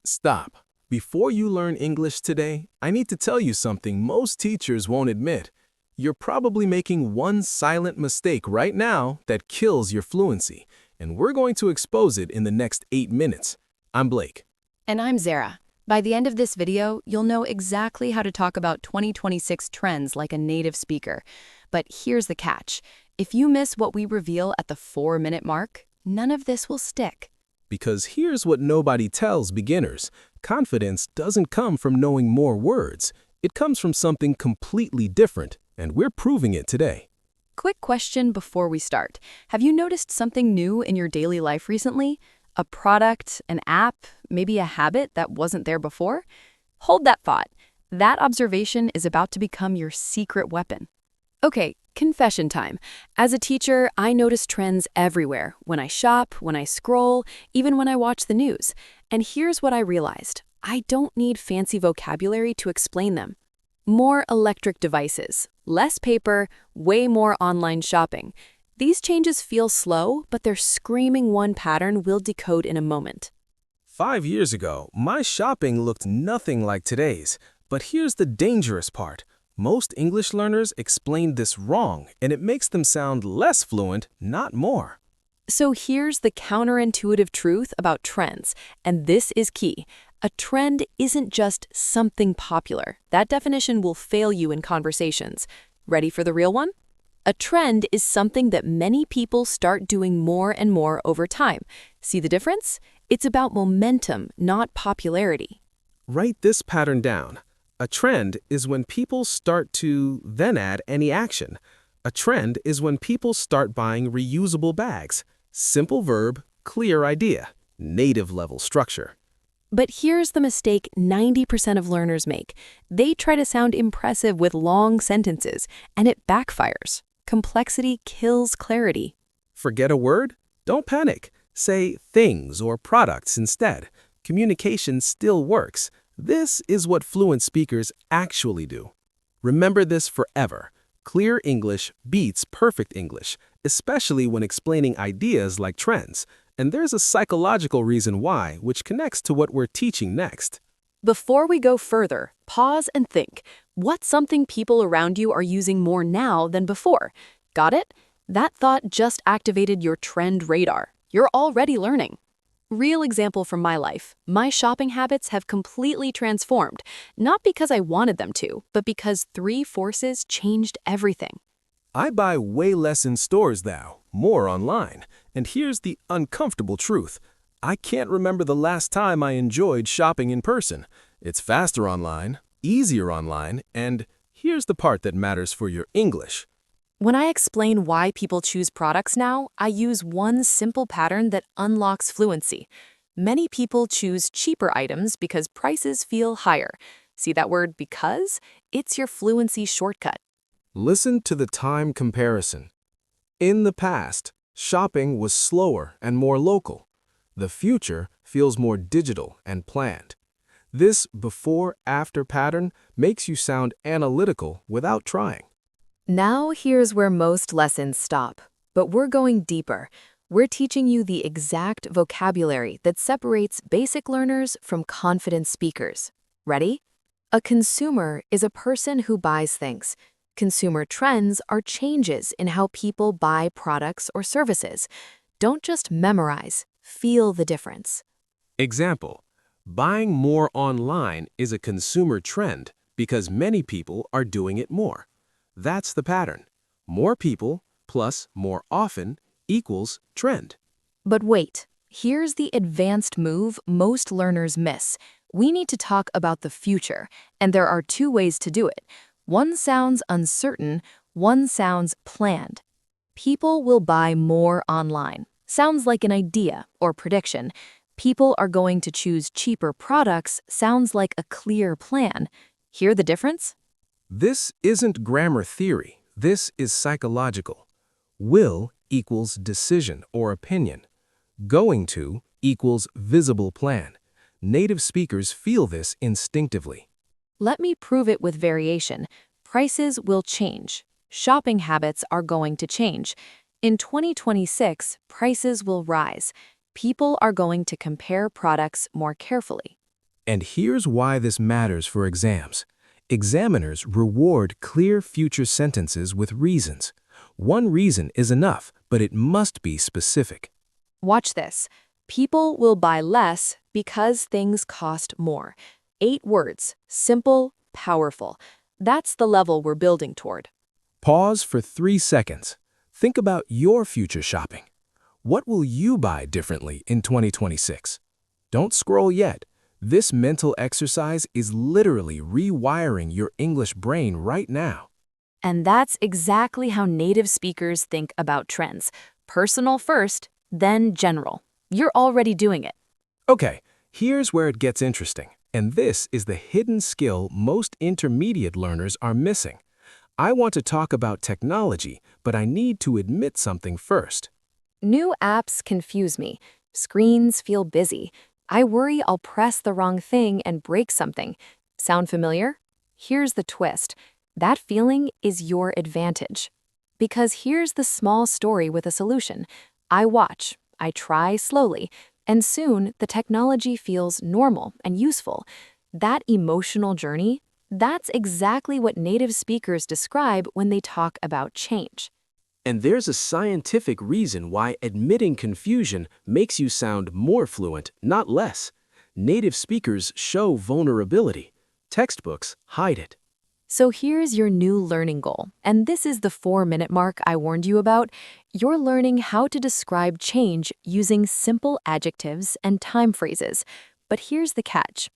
Stop. Before you learn English today, I need to tell you something most teachers won't admit. You're probably making one silent mistake right now that kills your fluency, and we're going to expose it in the next 8 minutes. I'm Blake. And I'm Zara. By the end of this video, you'll know exactly how to talk about 2026 trends like a native speaker. But here's the catch. If you miss what we reveal at the 4-minute mark, none of this will stick. Because here's what nobody tells beginners. Confidence doesn't come from knowing more words. It comes from something completely different, and we're proving it today. Quick question before we start. Have you noticed something new in your daily life recently? A product, an app, maybe a habit that wasn't there before? Hold that thought. That observation is about to become your secret weapon. Okay, confession time. As a teacher, I notice trends everywhere. When I shop, when I scroll, even when I watch the news. And here's what I realized. I don't need fancy vocabulary to explain them. More electric devices, less paper, way more online shopping. These changes feel slow, but they're screaming one pattern we'll decode in a moment. 5 years ago, my shopping looked nothing like today's. But here's the dangerous part. Most English learners explain this wrong, and it makes them sound less fluent, not more. So here's the counterintuitive truth about trends, and this is key. A trend isn't just something popular. That definition will fail you in conversations. Ready for the real one? A trend is something that many people start doing more and more over time. See the difference? It's about momentum, not popularity. Write this pattern down. A trend is when people start to then add any action. A trend is when people start buying reusable bags. Simple verb, clear idea, native level structure. But here's the mistake 90% of learners make. They try to sound impressive with long sentences, and it backfires. Complexity kills clarity. Forget a word? Don't panic. Say things or products instead. Communication still works. This is what fluent speakers actually do. Remember this forever. Clear English beats perfect English, especially when explaining ideas like trends. And there's a psychological reason why, which connects to what we're teaching next. Before we go further, pause and think. What's something people around you are using more now than before? Got it? That thought just activated your trend radar. You're already learning. Real example from my life. My shopping habits have completely transformed, not because I wanted them to, but because 3 forces changed everything. I buy way less in stores now, more online. And here's the uncomfortable truth. I can't remember the last time I enjoyed shopping in person. It's faster online, easier online, and here's the part that matters for your English. When I explain why people choose products now, I use one simple pattern that unlocks fluency. Many people choose cheaper items because prices feel higher. See that word because? It's your fluency shortcut. Listen to the time comparison. In the past, shopping was slower and more local. The future feels more digital and planned. This before-after pattern makes you sound analytical without trying. Now here's where most lessons stop. But we're going deeper. We're teaching you the exact vocabulary that separates basic learners from confident speakers. Ready? A consumer is a person who buys things. Consumer trends are changes in how people buy products or services. Don't just memorize, feel the difference. Example, buying more online is a consumer trend because many people are doing it more. That's the pattern. More people plus more often equals trend. But wait, here's the advanced move most learners miss. We need to talk about the future, and there are 2 ways to do it. One sounds uncertain, one sounds planned. People will buy more online. Sounds like an idea or prediction. People are going to choose cheaper products sounds like a clear plan. Hear the difference? This isn't grammar theory. This is psychological. Will equals decision or opinion. Going to equals visible plan. Native speakers feel this instinctively. Let me prove it with variation. Prices will change. Shopping habits are going to change. In 2026, prices will rise. People are going to compare products more carefully. And here's why this matters for exams. Examiners reward clear future sentences with reasons. One reason is enough, but it must be specific. Watch this. People will buy less because things cost more. 8 words. Simple, powerful. That's the level we're building toward. Pause for 3 seconds. Think about your future shopping. What will you buy differently in 2026? Don't scroll yet. This mental exercise is literally rewiring your English brain right now. And that's exactly how native speakers think about trends. Personal first, then general. You're already doing it. Okay, here's where it gets interesting. And this is the hidden skill most intermediate learners are missing. I want to talk about technology, but I need to admit something first. New apps confuse me. Screens feel busy. I worry I'll press the wrong thing and break something. Sound familiar? Here's the twist. That feeling is your advantage. Because here's the small story with a solution. I watch, I try slowly, and soon the technology feels normal and useful. That emotional journey, that's exactly what native speakers describe when they talk about change. And there's a scientific reason why admitting confusion makes you sound more fluent, not less. Native speakers show vulnerability. Textbooks hide it. So here's your new learning goal, and this is the 4-minute mark I warned you about. You're learning how to describe change using simple adjectives and time phrases. But here's the catch.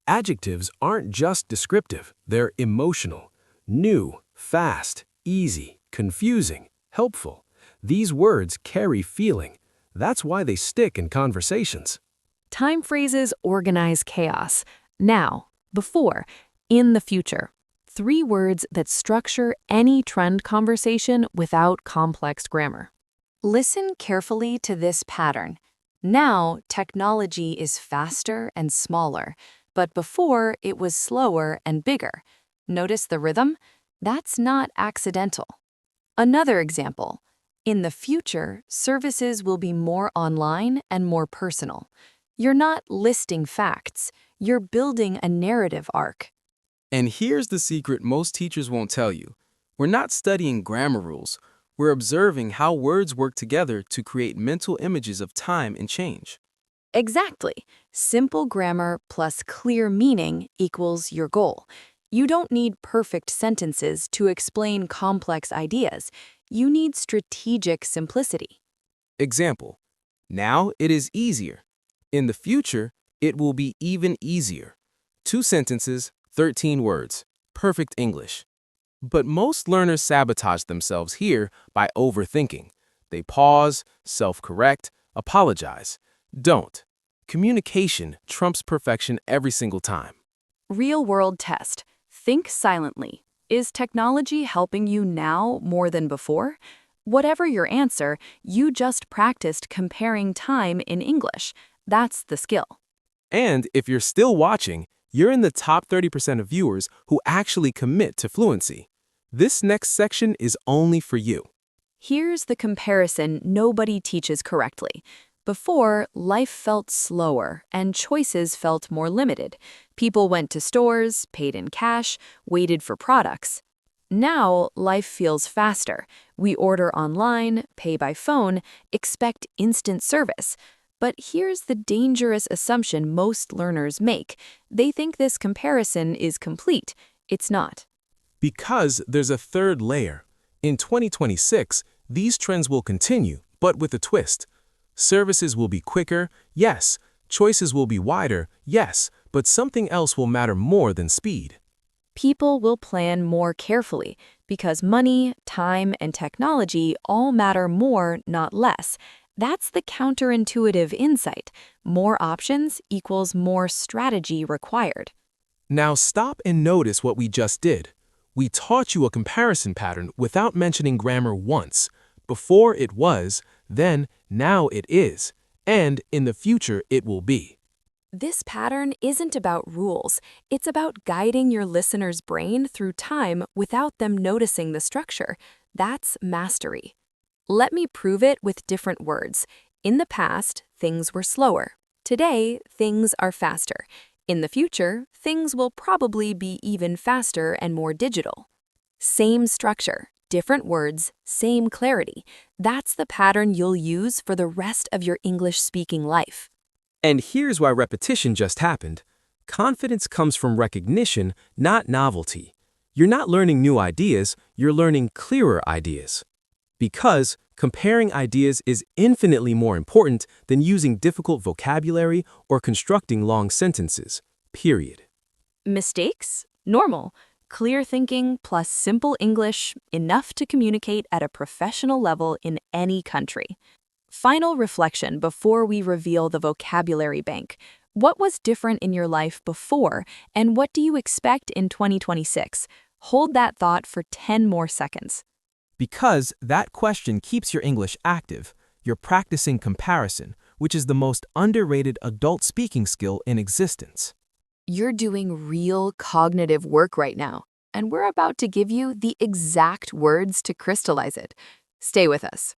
Adjectives aren't just descriptive, they're emotional. New, fast, easy, confusing, helpful. These words carry feeling. That's why they stick in conversations. Time phrases organize chaos. Now, before, in the future. 3 words that structure any trend conversation without complex grammar. Listen carefully to this pattern. Now, technology is faster and smaller, but before it was slower and bigger. Notice the rhythm? That's not accidental. Another example. In the future, services will be more online and more personal. You're not listing facts, you're building a narrative arc. And here's the secret most teachers won't tell you. We're not studying grammar rules. We're observing how words work together to create mental images of time and change. Exactly. Simple grammar plus clear meaning equals your goal. You don't need perfect sentences to explain complex ideas. You need strategic simplicity. Example. Now it is easier. In the future, it will be even easier. 2 sentences, 13 words. Perfect English. But most learners sabotage themselves here by overthinking. They pause, self-correct, apologize. Don't. Communication trumps perfection every single time. Real-world test. Think silently. Is technology helping you now more than before? Whatever your answer, you just practiced comparing time in English. That's the skill. And if you're still watching, you're in the top 30% of viewers who actually commit to fluency. This next section is only for you. Here's the comparison nobody teaches correctly. Before, life felt slower and choices felt more limited. People went to stores, paid in cash, waited for products. Now, life feels faster. We order online, pay by phone, expect instant service. But here's the dangerous assumption most learners make. They think this comparison is complete. It's not. Because there's a third layer. In 2026, these trends will continue, but with a twist. Services will be quicker, yes. Choices will be wider, yes. But something else will matter more than speed. People will plan more carefully because money, time, and technology all matter more, not less. That's the counterintuitive insight. More options equals more strategy required. Now stop and notice what we just did. We taught you a comparison pattern without mentioning grammar once. Before it was, then now it is, and in the future it will be. This pattern isn't about rules. It's about guiding your listener's brain through time without them noticing the structure. That's mastery. Let me prove it with different words. In the past, things were slower. Today, things are faster. In the future, things will probably be even faster and more digital. Same structure, different words, same clarity. That's the pattern you'll use for the rest of your English-speaking life. And here's why repetition just happened. Confidence comes from recognition, not novelty. You're not learning new ideas, you're learning clearer ideas. Because comparing ideas is infinitely more important than using difficult vocabulary or constructing long sentences, period. Mistakes? Normal. Clear thinking plus simple English, enough to communicate at a professional level in any country. Final reflection before we reveal the vocabulary bank. What was different in your life before, and what do you expect in 2026? Hold that thought for 10 more seconds. Because that question keeps your English active, you're practicing comparison, which is the most underrated adult speaking skill in existence. You're doing real cognitive work right now, and we're about to give you the exact words to crystallize it. Stay with us.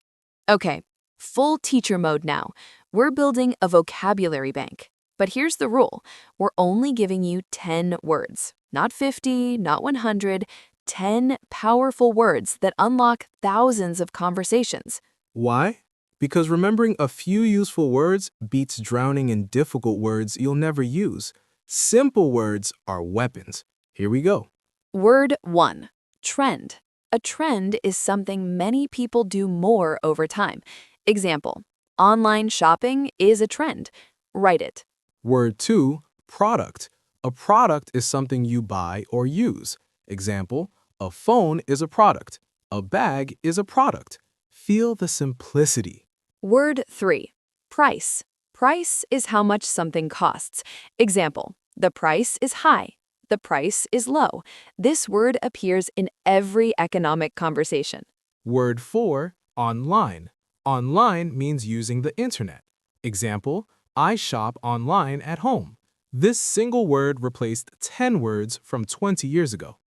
Okay, full teacher mode now. We're building a vocabulary bank. But here's the rule. We're only giving you 10 words, not 50, not 100, 10 powerful words that unlock thousands of conversations. Why? Because remembering a few useful words beats drowning in difficult words you'll never use. Simple words are weapons. Here we go. Word 1, trend. A trend is something many people do more over time. Example, online shopping is a trend. Write it. Word 2, product. A product is something you buy or use. Example, a phone is a product. A bag is a product. Feel the simplicity. Word 3, price. Price is how much something costs. Example, the price is high. The price is low. This word appears in every economic conversation. Word 4, online. Online means using the internet. Example, I shop online at home. This single word replaced 10 words from 20 years ago.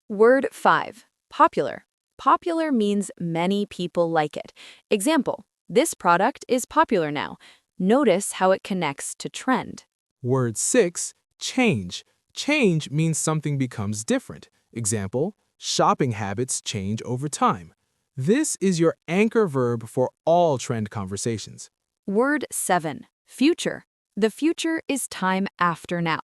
Word 5, popular. Popular means many people like it. Example, this product is popular now. Notice how it connects to trend. Word 6, change. Change means something becomes different. Example, shopping habits change over time. This is your anchor verb for all trend conversations. Word 7, future. The future is time after now.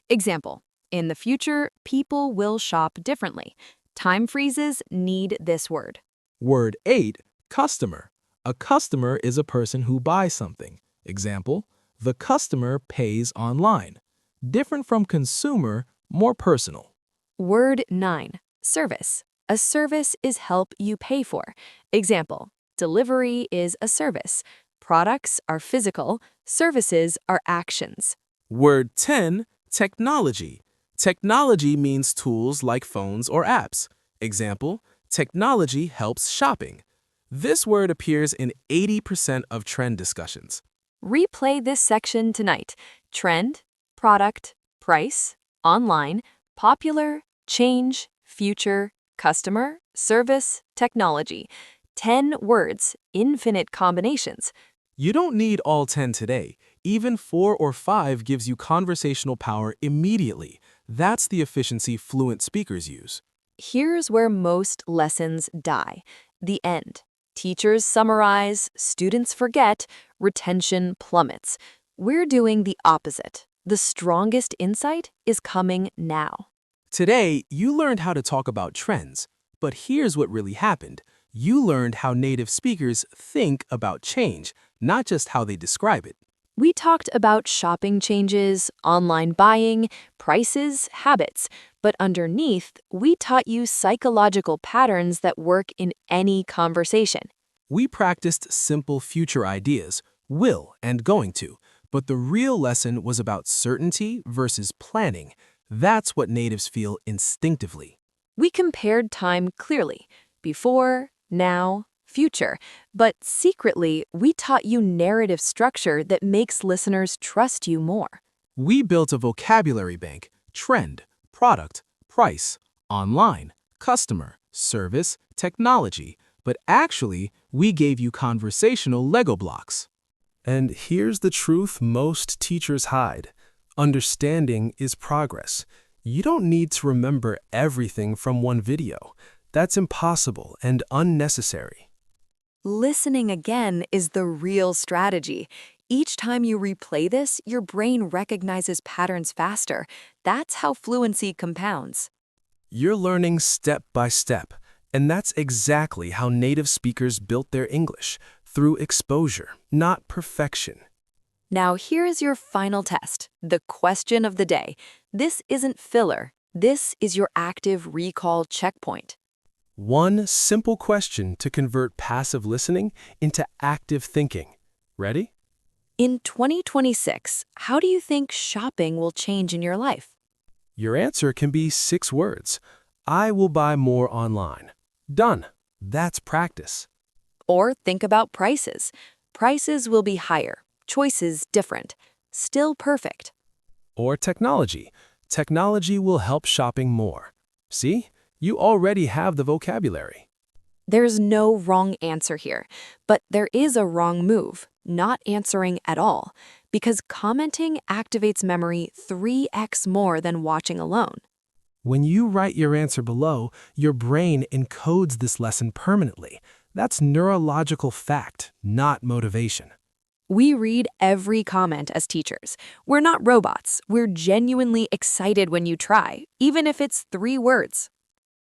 Example, in the future, people will shop differently. Time freezes need this word. Word 8, customer. A customer is a person who buys something. Example, the customer pays online. Different from consumer, more personal. Word 9, service. A service is help you pay for. Example, delivery is a service. Products are physical, services are actions. Word 10, technology. Technology means tools like phones or apps. Example, technology helps shopping. This word appears in 80% of trend discussions. Replay this section tonight. Trend, product, price, online, popular, change, future, customer, service, technology. 10 words, infinite combinations. You don't need all 10 today. Even 4 or 5 gives you conversational power immediately. That's the efficiency fluent speakers use. Here's where most lessons die. The end. Teachers summarize, students forget, retention plummets. We're doing the opposite. The strongest insight is coming now. Today, you learned how to talk about trends, but here's what really happened. You learned how native speakers think about change, not just how they describe it. We talked about shopping changes, online buying, prices, habits, but underneath, we taught you psychological patterns that work in any conversation. We practiced simple future ideas, will and going to, but the real lesson was about certainty versus planning. That's what natives feel instinctively. We compared time clearly, before, now, future, but secretly, we taught you narrative structure that makes listeners trust you more. We built a vocabulary bank: trend, product, price, online, customer, service, technology, but actually, we gave you conversational Lego blocks. And here's the truth most teachers hide. Understanding is progress. You don't need to remember everything from one video. That's impossible and unnecessary. Listening again is the real strategy. Each time you replay this, your brain recognizes patterns faster. That's how fluency compounds. You're learning step by step, and that's exactly how native speakers built their English, through exposure, not perfection. Now here is your final test, the question of the day. This isn't filler. This is your active recall checkpoint. One simple question to convert passive listening into active thinking. Ready? In 2026, how do you think shopping will change in your life? Your answer can be 6 words. I will buy more online. Done. That's practice. Or think about prices. Prices will be higher, choices different, still perfect. Or technology. Technology will help shopping more. See? You already have the vocabulary. There's no wrong answer here, but there is a wrong move, not answering at all, because commenting activates memory 3x more than watching alone. When you write your answer below, your brain encodes this lesson permanently. That's neurological fact, not motivation. We read every comment as teachers. We're not robots. We're genuinely excited when you try, even if it's 3 words.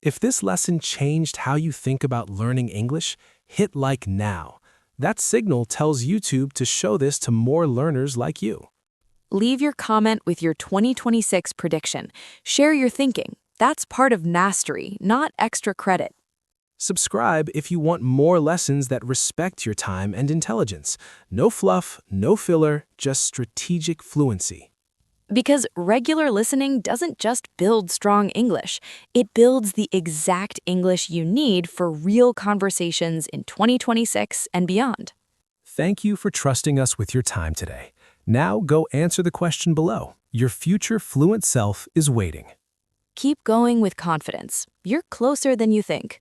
If this lesson changed how you think about learning English, hit like now. That signal tells YouTube to show this to more learners like you. Leave your comment with your 2026 prediction. Share your thinking. That's part of mastery, not extra credit. Subscribe if you want more lessons that respect your time and intelligence. No fluff, no filler, just strategic fluency. Because regular listening doesn't just build strong English, it builds the exact English you need for real conversations in 2026 and beyond. Thank you for trusting us with your time today. Now go answer the question below. Your future fluent self is waiting. Keep going with confidence. You're closer than you think.